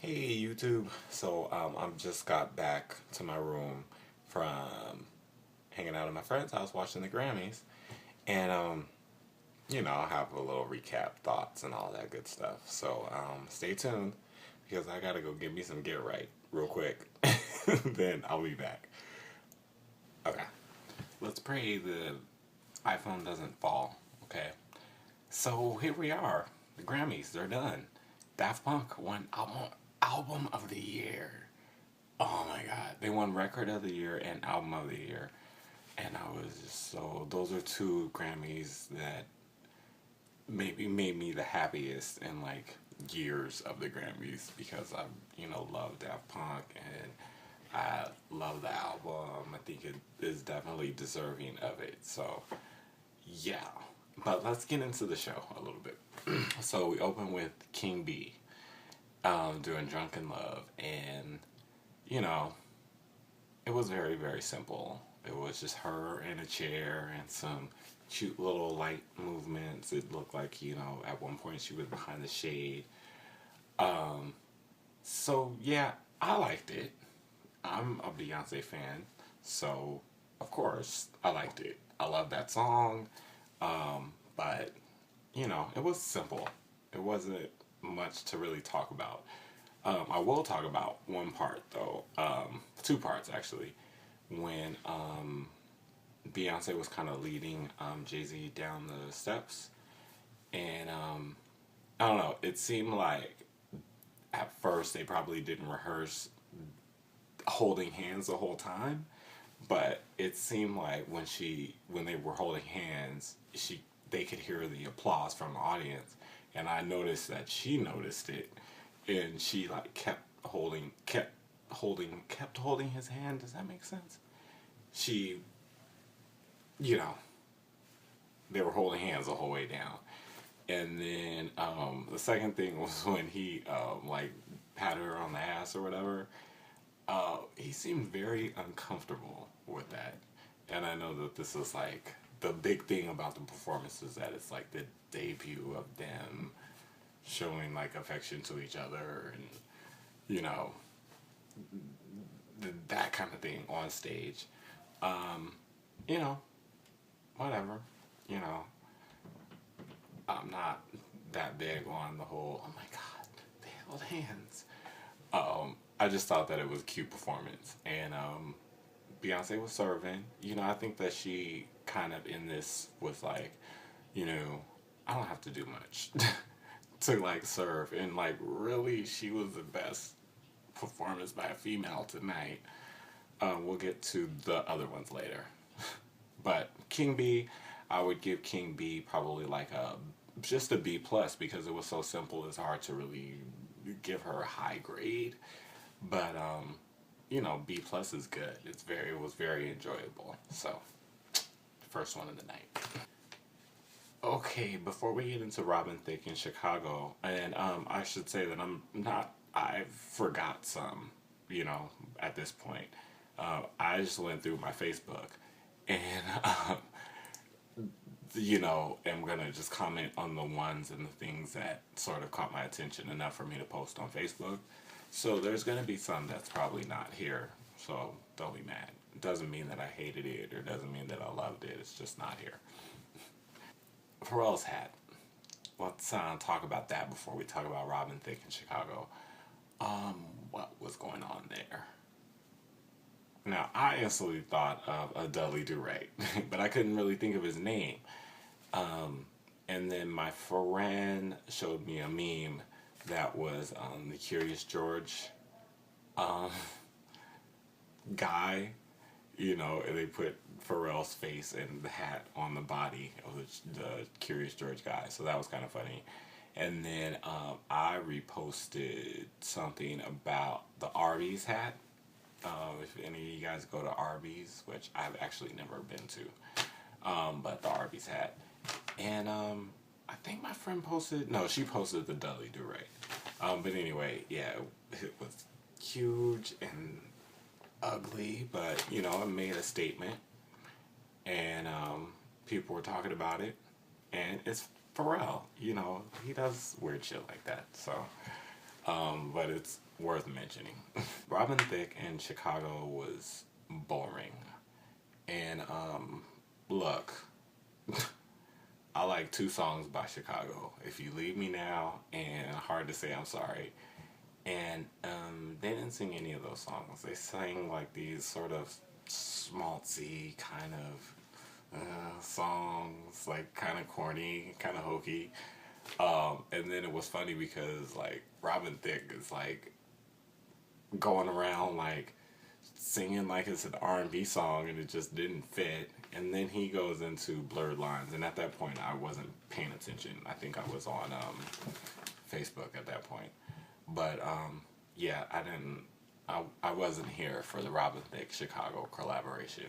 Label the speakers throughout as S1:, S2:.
S1: Hey YouTube. I'm just got back to my room from hanging out with my friends. I was watching the Grammys, and I'll have a little recap, thoughts, and all that good stuff. Stay tuned because I gotta go get me some get right real quick. Then I'll be back. Okay. Let's pray the iPhone doesn't fall. Okay. So here we are. The Grammys, they're done. Daft Punk won album of the year. Oh my god. They won record of the year and album of the year. And I was just those are two Grammys that maybe made me the happiest in like years of the Grammys because I, love Daft Punk and I love the album. I think it is definitely deserving of it. So, yeah. But let's get into the show a little bit. So we open with King B doing Drunken Love, and it was very, very simple. It was just her in a chair and some cute little light movements. It looked like, at one point she was behind the shade. So yeah, I liked it. I'm a Beyonce fan, so of course I liked it. I love that song, but it was simple. It wasn't much to really talk about. I will talk about one part though, two parts actually, when Beyonce was kind of leading Jay-Z down the steps, and I don't know, it seemed like at first they probably didn't rehearse holding hands the whole time, but it seemed like when they were holding hands, they could hear the applause from the audience, and I noticed that she noticed it, and she like kept holding his hand. Does that make sense? She, they were holding hands the whole way down, and then the second thing was when he like patted her on the ass or whatever. He seemed very uncomfortable with that, and I know that this is like the big thing about the performance is that it's like the debut of them showing like affection to each other, and that kind of thing on stage. You know, whatever. You know, I'm not that big on the whole. Oh my God, they held hands. I just thought that it was a cute performance, and Beyonce was serving. I think that she kind of in this was like, I don't have to do much to like serve, and like really, she was the best performance by a female tonight. We'll get to the other ones later, but King B, I would give King B probably like just a B plus because it was so simple. It's hard to really give her a high grade, but B plus is good. It was very enjoyable. So, first one of the night. Okay, before we get into Robin Thicke in Chicago, and I should say that I forgot some, at this point. I just went through my Facebook, and am gonna just comment on the ones and the things that sort of caught my attention enough for me to post on Facebook. So there's gonna be some that's probably not here, so don't be mad. It doesn't mean that I hated it, or doesn't mean that I loved it, it's just not here. Pharrell's hat. Let's talk about that before we talk about Robin Thicke in Chicago. What was going on there? Now, I instantly thought of a Dudley Do-Right, but I couldn't really think of his name. And then my friend showed me a meme that was the Curious George guy. And they put Pharrell's face and the hat on the body of the Curious George guy. So that was kind of funny. And then I reposted something about the Arby's hat. If any of you guys go to Arby's, which I've actually never been to, but the Arby's hat. And I think my friend she posted the Dudley Do-Right. But anyway, yeah, it was huge and ugly, but it made a statement, and people were talking about it, and it's Pharrell. He does weird shit like that. So But it's worth mentioning. Robin Thicke in Chicago was boring. And, look, I like 2 songs by Chicago. If You Leave Me Now and Hard to Say I'm Sorry. And they didn't sing any of those songs. They sang like these sort of schmaltzy kind of songs, like kind of corny, kind of hokey. And then it was funny because like Robin Thicke is like going around like singing like it's an R&B song, and it just didn't fit. And then he goes into Blurred Lines, and at that point I wasn't paying attention. I think I was on Facebook at that point. But yeah, I wasn't here for the Robin Thicke Chicago collaboration,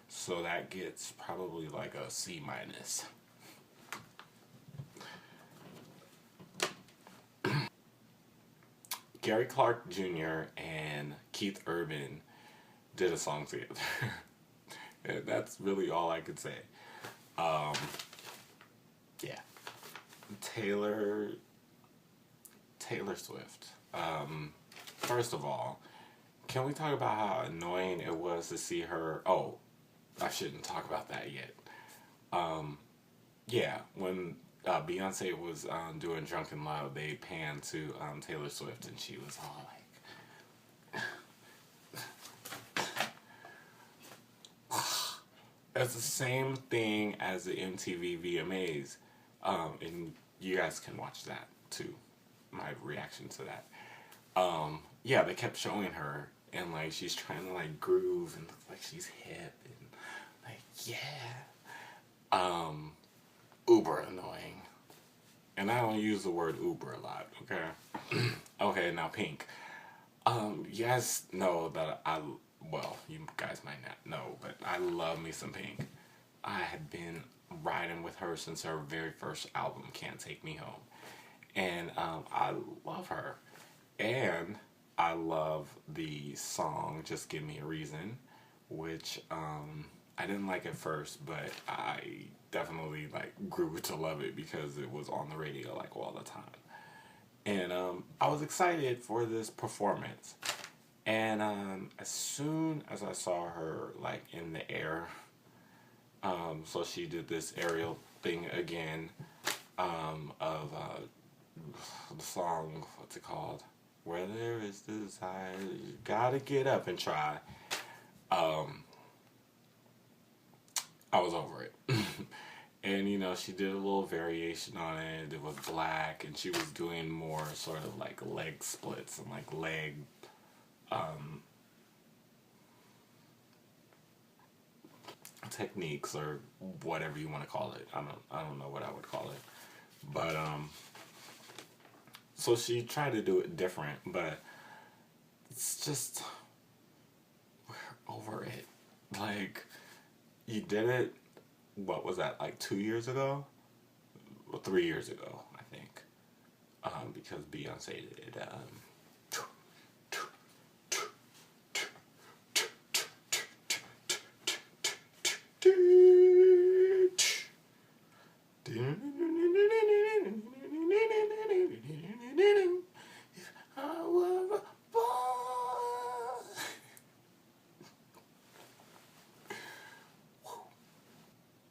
S1: so that gets probably like a C-. Gary Clark Jr. and Keith Urban did a song together. And that's really all I could say. Yeah. Taylor Swift. First of all, can we talk about how annoying it was to see her? Oh, I shouldn't talk about that yet. Yeah, when Beyonce was doing Drunken Love, they panned to Taylor Swift, and she was all like, it's the same thing as the MTV VMAs, and you guys can watch that too, my reaction to that. Yeah, they kept showing her, and like she's trying to like groove and look like she's hip, and like, yeah, uber annoying. And I don't use the word uber a lot, okay? Okay, now Pink. You guys know that well, you guys might not know, but I love me some Pink. I had been riding with her since her very first album, Can't Take Me Home. And I love her. And I love the song Just Give Me a Reason, which I didn't like at first, but I definitely like grew to love it because it was on the radio like all the time. And I was excited for this performance. And as soon as I saw her like in the air, so she did this aerial thing again, of the song, what's it called? Where there is desire, you gotta get up and try. I was over it. And, you know, she did a little variation on it. It was black, and she was doing more sort of like leg splits and like leg, techniques or whatever you want to call it. I don't know what I would call it. But, so she tried to do it different, but it's just, we're over it. Like, you did it, what was that, like 2 years ago? Well, 3 years ago, I think. Because Beyonce did,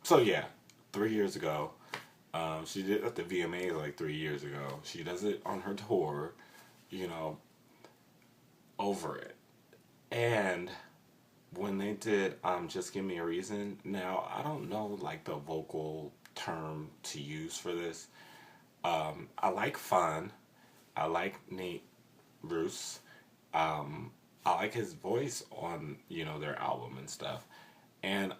S1: So yeah, 3 years ago. She did it at the VMAs like 3 years ago. She does it on her tour, you know, over it. And when they did Just Give Me a Reason, now I don't know like the vocal term to use for this. I like Fun. I like Nate Ruess. I like his voice on, you know, their album and stuff. And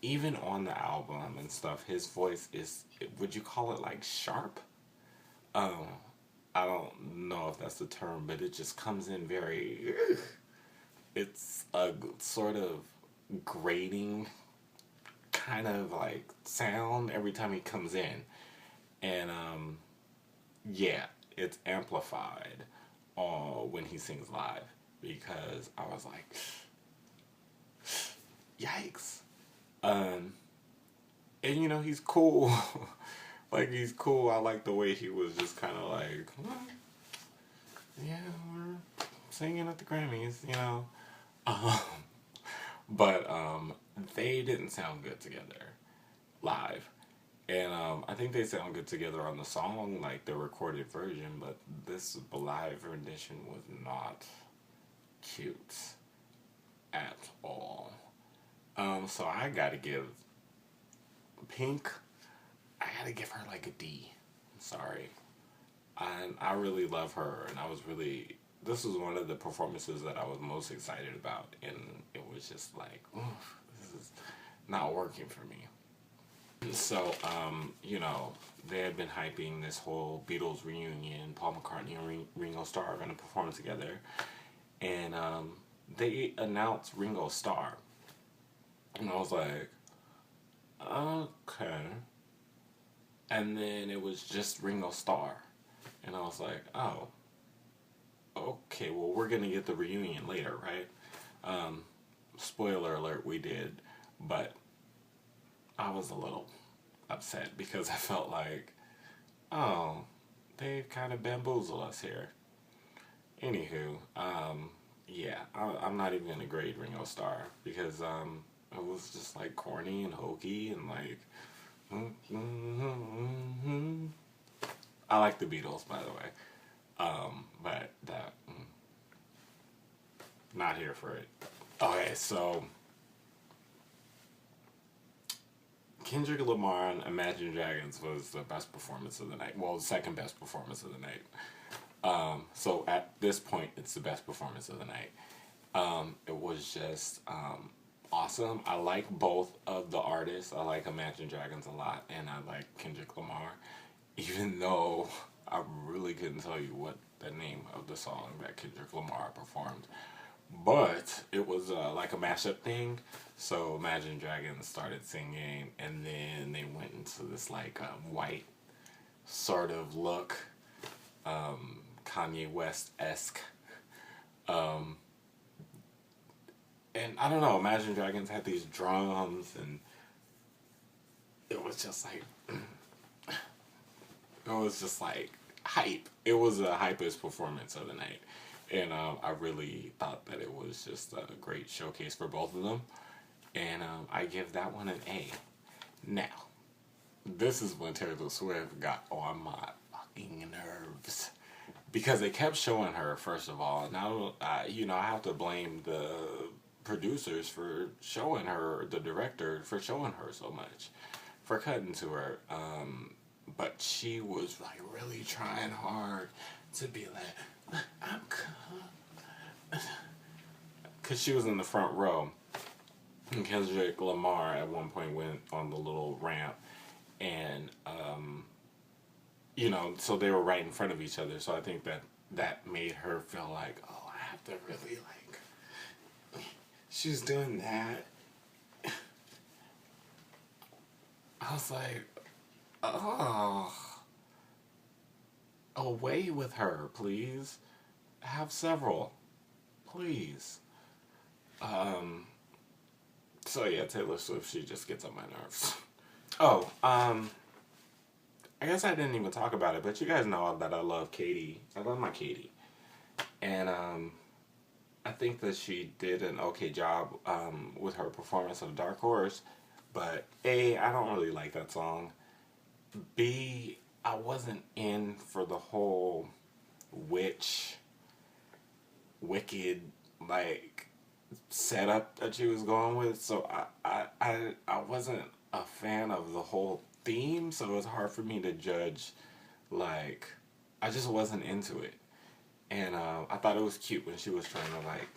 S1: even on the album and stuff, his voice is, would you call it like sharp? I don't know if that's the term, but it just comes in very, it's a sort of grating kind of like sound every time he comes in. And yeah, it's amplified when he sings live, because I was like, yikes. And you know, he's cool. Like, he's cool. I like the way he was just kind of like, singing at the Grammys, you know. Um, but they didn't sound good together live. And I think they sound good together on the song, like the recorded version, but this live rendition was not cute at all. So I gotta give Pink, I gotta give her like a D. I'm sorry. I really love her, and this was one of the performances that I was most excited about, and it was just like, oof, this is not working for me. So, you know, they had been hyping this whole Beatles reunion. Paul McCartney and Ringo Starr are going to perform together. And they announced Ringo Starr. And I was like, okay. And then it was just Ringo Starr. And I was like, oh, okay, well, we're going to get the reunion later, right? Spoiler alert, we did. But I was a little upset because I felt like, oh, they've kind of bamboozled us here. Anywho, yeah, I'm not even going to grade Ringo Starr because it was just like corny and hokey and like, I like the Beatles, by the way, but that, not here for it. Okay, so Kendrick Lamar on Imagine Dragons was the best performance of the night. Well, the second best performance of the night. So at this point, it's the best performance of the night. It was just awesome. I like both of the artists. I like Imagine Dragons a lot, and I like Kendrick Lamar, even though I really couldn't tell you what the name of the song that Kendrick Lamar performed. But it was like a mashup thing. So Imagine Dragons started singing, and then they went into this like white sort of look, Kanye West-esque. And I don't know, Imagine Dragons had these drums, and it was just like, it was just like hype. It was the hypest performance of the night. And I really thought that it was just a great showcase for both of them. And I give that one an A. Now, this is when Taylor Swift got on my fucking nerves. Because they kept showing her, first of all. Now, you know, I have to blame the producers for showing her, the director for showing her so much. For cutting to her. But she was like really trying hard to be like, I'm because she was in the front row, and Kendrick Lamar at one point went on the little ramp, and you know, so they were right in front of each other. So I think that made her feel like, oh, I have to really like, she's doing that. I was like, oh, away with her, please. Have several, please. So yeah, Taylor Swift, she just gets on my nerves. Oh, I guess I didn't even talk about it, but you guys know that I love Katy. I love my Katy. And I think that she did an okay job with her performance of Dark Horse. But A, I don't really like that song. B, I wasn't in for the whole wicked, like, setup that she was going with. So I wasn't a fan of the whole theme, so it was hard for me to judge. Like, I just wasn't into it. And I thought it was cute when she was trying to like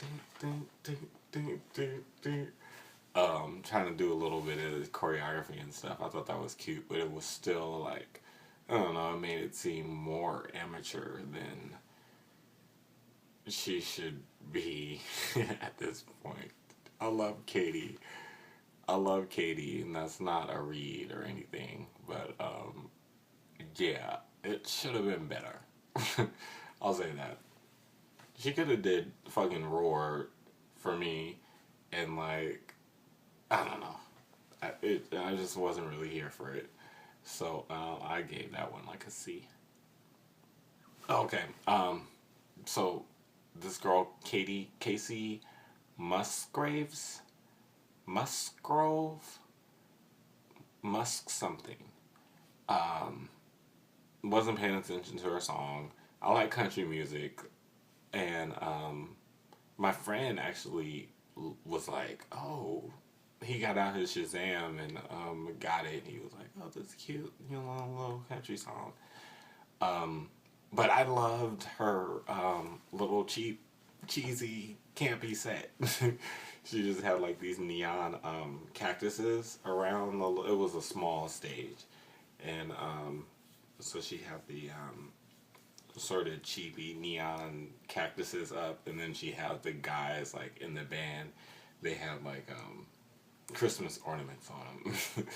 S1: trying to do a little bit of choreography and stuff. I thought that was cute, but it was still like, I don't know, it made it seem more amateur than she should be at this point. I love Katy, and that's not a read or anything, but yeah, it should have been better. I'll say that. She could have did fucking Roar for me, and like, I don't know. I just wasn't really here for it. So I gave that one like a C. Okay. So this girl, Kacey Musgraves? Musgrove? Musk something. Wasn't paying attention to her song. I like country music. And my friend actually was like, oh, he got out his Shazam and got it. He was like, oh, this is cute, little country song. But I loved her little cheap, cheesy, campy set. She just had like these neon cactuses around. It was a small stage, and so she had the sort of cheapy neon cactuses up, and then she had the guys like in the band. They had like Christmas ornaments on them,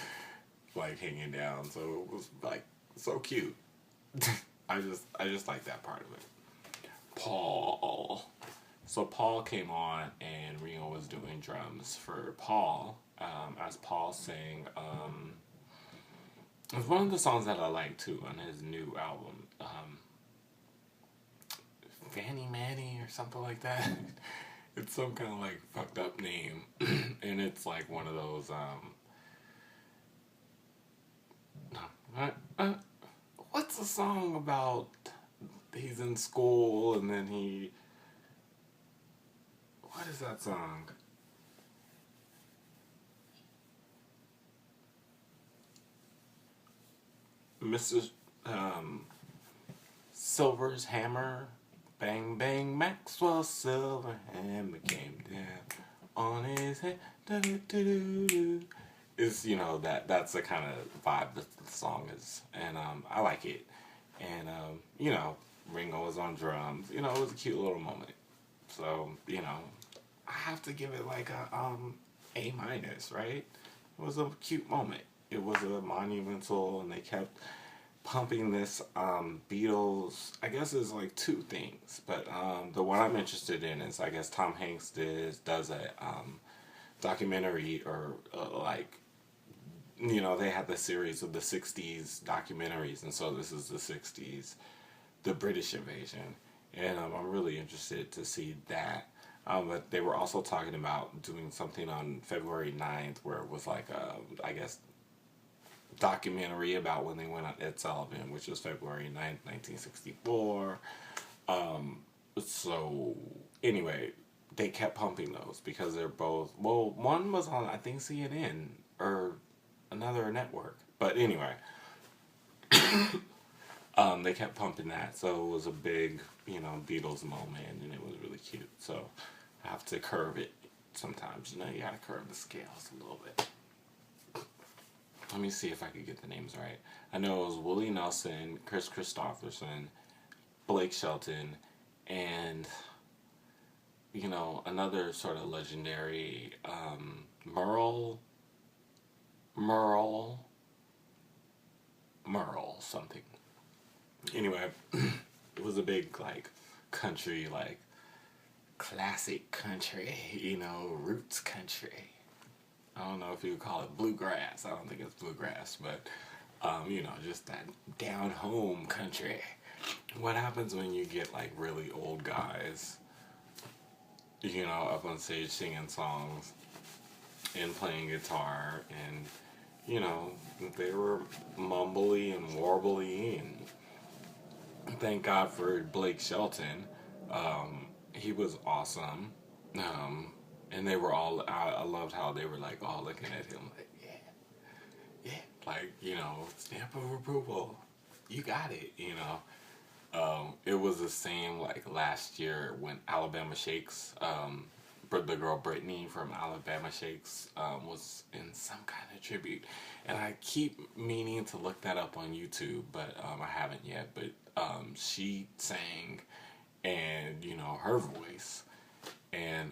S1: like hanging down. So it was like so cute. I just like that part of it. Paul. So Paul came on and Ringo was doing drums for Paul. As Paul sang, it's one of the songs that I like too on his new album. Fanny Manny or something like that. It's some kind of like fucked up name. And it's like one of those, what's the song about he's in school and then what is that song? Mr. Silver's hammer, bang bang, Maxwell Silver hammer came down on his head. Is that's the kind of vibe that the song is, and I like it, and Ringo was on drums. It was a cute little moment. So I have to give it like A minus, right? It was a cute moment. It was a monumental, and they kept pumping this Beatles. I guess it's like two things, but the one I'm interested in is I guess Tom Hanks does a documentary or they had the series of the 60s documentaries, and so this is the 60s, the British invasion, and I'm really interested to see that. But they were also talking about doing something on February 9th where it was like I guess documentary about when they went on Ed Sullivan, which was February 9th, 1964. So anyway, they kept pumping those because they're both, one was on, I think, CNN or another network. But anyway, they kept pumping that. So it was a big, Beatles moment, and it was really cute. So I have to curve it sometimes. You gotta curve the scales a little bit. Let me see if I could get the names right. I know it was Willie Nelson, Kristofferson, Blake Shelton, and another sort of legendary Merle something. Anyway, it was a big like country, like classic country, roots country. I don't know if you would call it bluegrass. I don't think it's bluegrass, but just that down home country. What happens when you get like really old guys, up on stage singing songs and playing guitar, and they were mumbly and warbly, and thank God for Blake Shelton. He was awesome. And they were all, I loved how they were like all looking at him like, yeah, like, stamp of approval. You got it, It was the same like last year when Alabama Shakes, the girl Brittany from Alabama Shakes was in some kind of tribute. And I keep meaning to look that up on YouTube, but I haven't yet. But she sang, and, her voice. And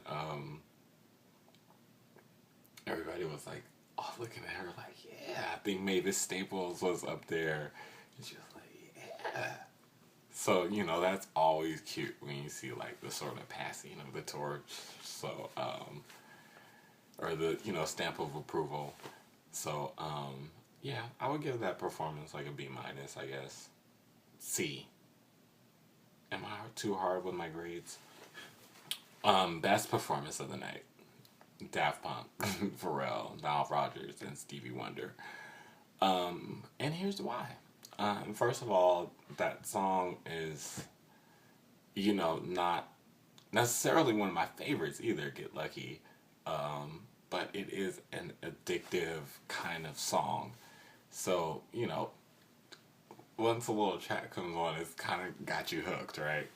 S1: everybody was like, looking at her like, yeah. I think Mavis Staples was up there, and she was like, yeah. So, that's always cute when you see like the sort of passing of the torch. So, or the, stamp of approval. So, yeah, I would give that performance like a B minus, I guess. C. Am I too hard with my grades? Best performance of the night. Daft Punk, Pharrell, Nile Rodgers, and Stevie Wonder. And here's why. First of all, that song is, not necessarily one of my favorites either, Get Lucky. But it is an addictive kind of song. So, once a little track comes on, it's kind of got you hooked, right?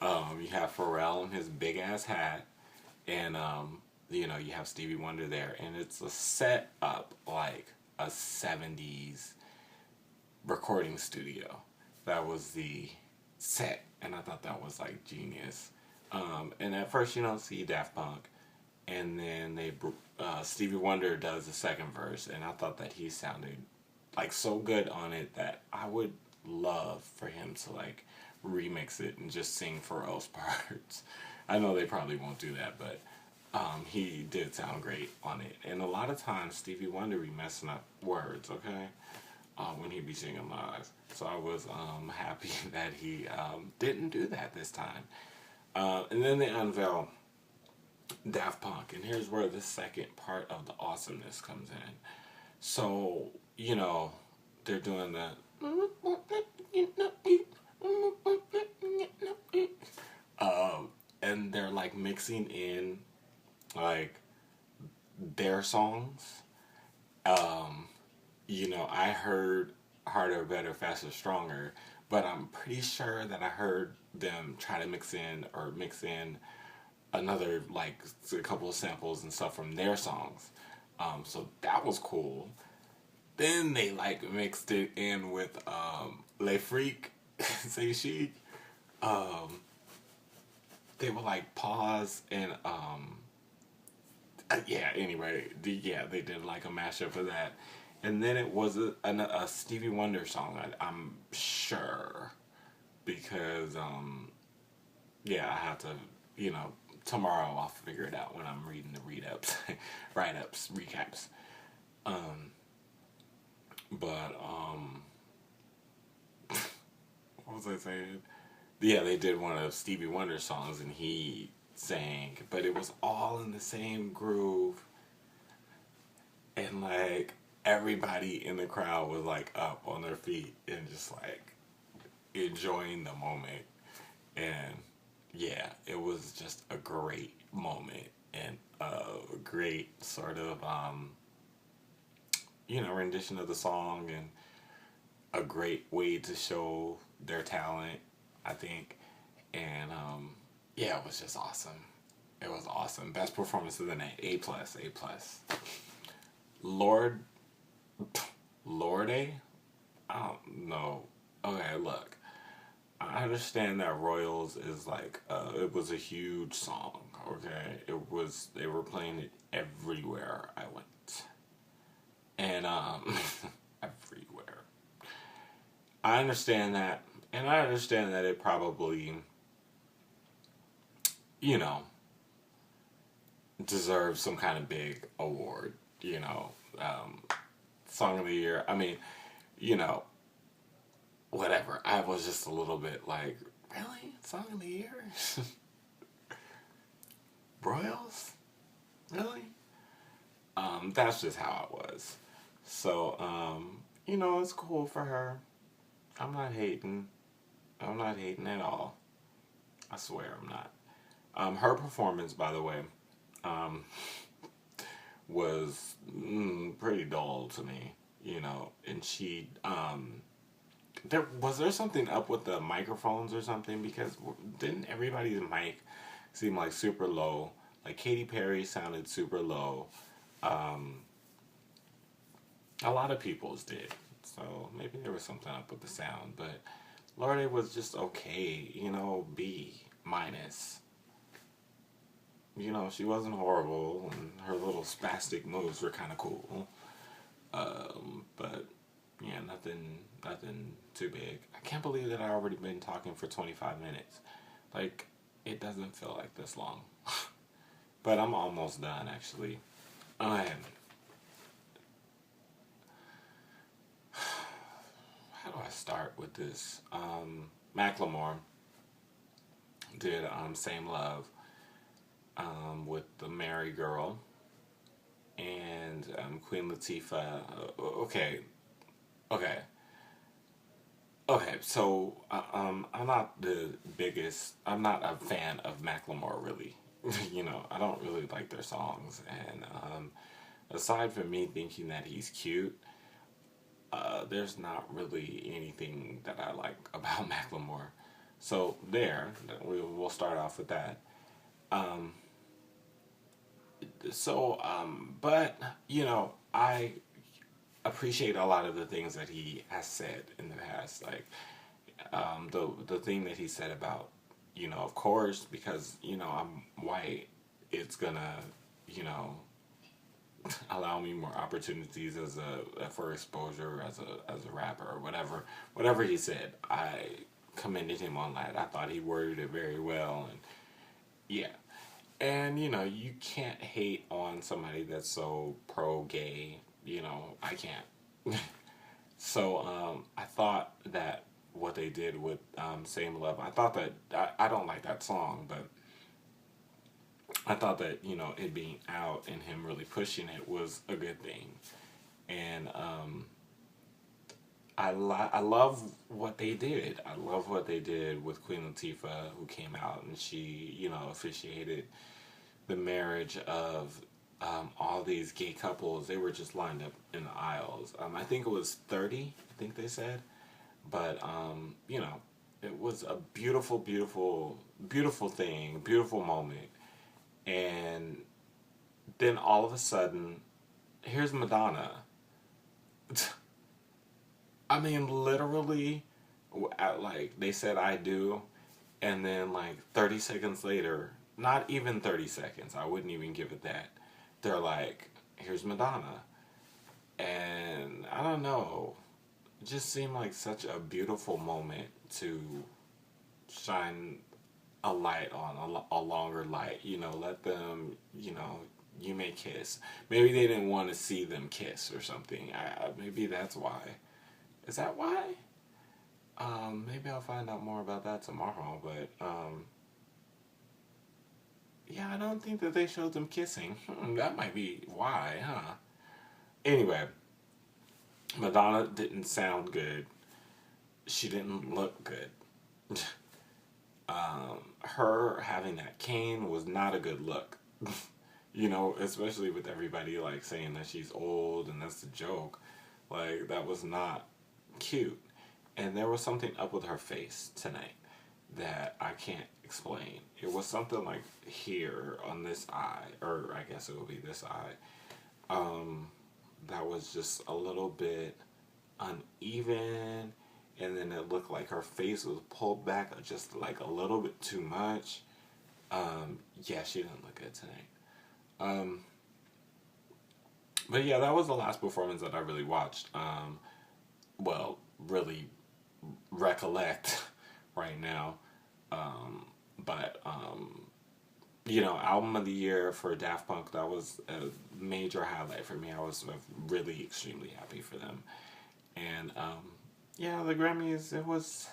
S1: You have Pharrell in his big ass hat, and you have Stevie Wonder there, and it's a set up like a 70s recording studio. That was the set, and I thought that was like genius. And at first you don't see Daft Punk, and then Stevie Wonder does the second verse, and I thought that he sounded like so good on it that I would love for him to like remix it and just sing Pharrell's parts. I know they probably won't do that, but he did sound great on it. And a lot of times Stevie Wonder be messing up words, okay, when he be singing live. So I was happy that he didn't do that this time. And then they unveil Daft Punk, and here's where the second part of the awesomeness comes in. So, they're doing the and they're like mixing in like their songs. I heard Harder, Better, Faster, Stronger, but I'm pretty sure that I heard them try to mix in another, like, a couple of samples and stuff from their songs. So that was cool. Then they like mixed it in with Le Freak, Say She. They would like pause and anyway, they did like a mashup of that. And then it was a Stevie Wonder song, I'm sure, because I have to, tomorrow I'll figure it out when I'm reading the write-ups, recaps. But what was I saying? Yeah, they did one of Stevie Wonder's songs and he sang, but it was all in the same groove, and like everybody in the crowd was like up on their feet and just like enjoying the moment. And yeah, it was just a great moment and a great sort of rendition of the song, and a great way to show their talent, I think. And it was just awesome. It was awesome. Best performance of the night. A+, A+. Lorde? I don't know. Okay, look. I understand that Royals is like, it was a huge song, okay? They were playing it everywhere I went. And, everywhere. I understand that, and I understand that it probably, deserves some kind of big award, Song of the Year. I mean, whatever. I was just a little bit like, really? Song of the Year? Royals? Really? That's just how it was. So, it's cool for her. I'm not hating. I'm not hating at all. I swear I'm not. Her performance, by the way, was pretty dull to me, and she, was there something up with the microphones or something? Because didn't everybody's mic seem like super low? Like Katy Perry sounded super low. A lot of people's did. So maybe there was something up with the sound. But Lorde was just okay, B-. She wasn't horrible, and her little spastic moves were kind of cool. But yeah, nothing too big. I can't believe that I already been talking for 25 minutes. Like, it doesn't feel like this long. But I'm almost done, actually. How do I start with this? Macklemore did Same Love. with the Mary Girl and Queen Latifah. Okay, okay. Okay, so I'm not the biggest. I'm not a fan of Macklemore, really. You know, I don't really like their songs, and aside from me thinking that he's cute, there's not really anything that I like about Macklemore. So we'll start off with that. Um, but you know, I appreciate a lot of the things that he has said in the past, like the thing that he said about, you know, of course, because you know I'm white, it's gonna, you know, allow me more opportunities as for exposure as a rapper or whatever he said. I commended him on that. I thought he worded it very well, and yeah. And you know, you can't hate on somebody that's so pro gay. You know, I can't. So I thought that what they did with Same Love, I thought that I don't like that song, but I thought that, you know, it being out and him really pushing it was a good thing. And I love what they did. I love what they did with Queen Latifah, who came out and she, you know, officiated the marriage of all these gay couples. They were just lined up in the aisles. I think it was 30, I think they said. But, you know, it was a beautiful, beautiful, beautiful thing, beautiful moment. And then all of a sudden, here's Madonna. I mean, literally, like, they said I do, and then, like, 30 seconds later, not even 30 seconds, I wouldn't even give it that, they're like, here's Madonna. And, I don't know, it just seemed like such a beautiful moment to shine a light on, a longer light, you know, let them, you know, you may kiss. Maybe they didn't want to see them kiss or something. Maybe that's why. Is that why? Maybe I'll find out more about that tomorrow, but, yeah, I don't think that they showed them kissing. That might be why, huh? Anyway, Madonna didn't sound good. She didn't look good. Her having that cane was not a good look. You know, especially with everybody, like, saying that she's old and that's the joke. Like, that was not cute. And there was something up with her face tonight that I can't explain. It was something like here on this eye, or I guess it would be this eye, that was just a little bit uneven, and then it looked like her face was pulled back just like a little bit too much. Yeah, she didn't look good tonight. But yeah, that was the last performance that I really watched. Well, really recollect right now. But you know, album of the year for Daft Punk, that was a major highlight for me. I was really extremely happy for them. And yeah, the Grammys, it was,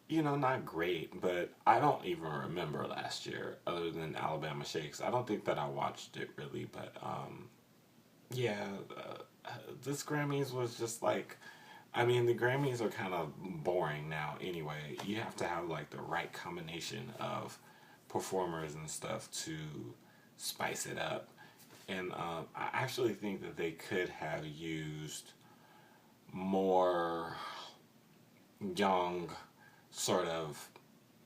S1: you know, not great, but I don't even remember last year other than Alabama Shakes. I don't think that I watched it really, but yeah, this Grammys was just like, I mean, the Grammys are kind of boring now anyway. You have to have like the right combination of performers and stuff to spice it up. And I actually think that they could have used more young, sort of,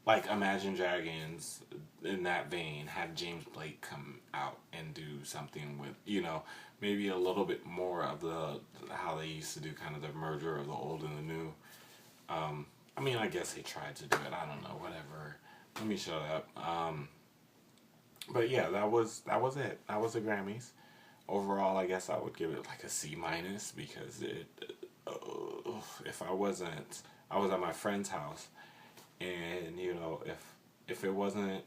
S1: like Imagine Dragons in that vein, have James Blake come out and do something with, you know, maybe a little bit more of how they used to do kind of the merger of the old and the new. I mean, I guess they tried to do it. I don't know, whatever. Let me shut up. But yeah, that was it. That was the Grammys. Overall, I guess I would give it like a C minus because if I was at my friend's house, and you know, if it wasn't,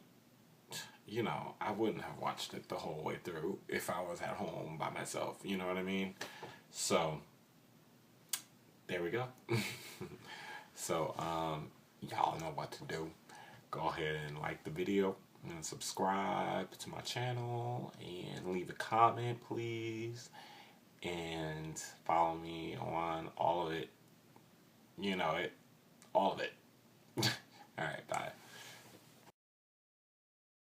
S1: you know, I wouldn't have watched it the whole way through if I was at home by myself. You know what I mean? So there we go. So y'all know what to do. Go ahead and like the video, And subscribe to my channel and leave a comment, please. And follow me on all of it. You know it. All of it.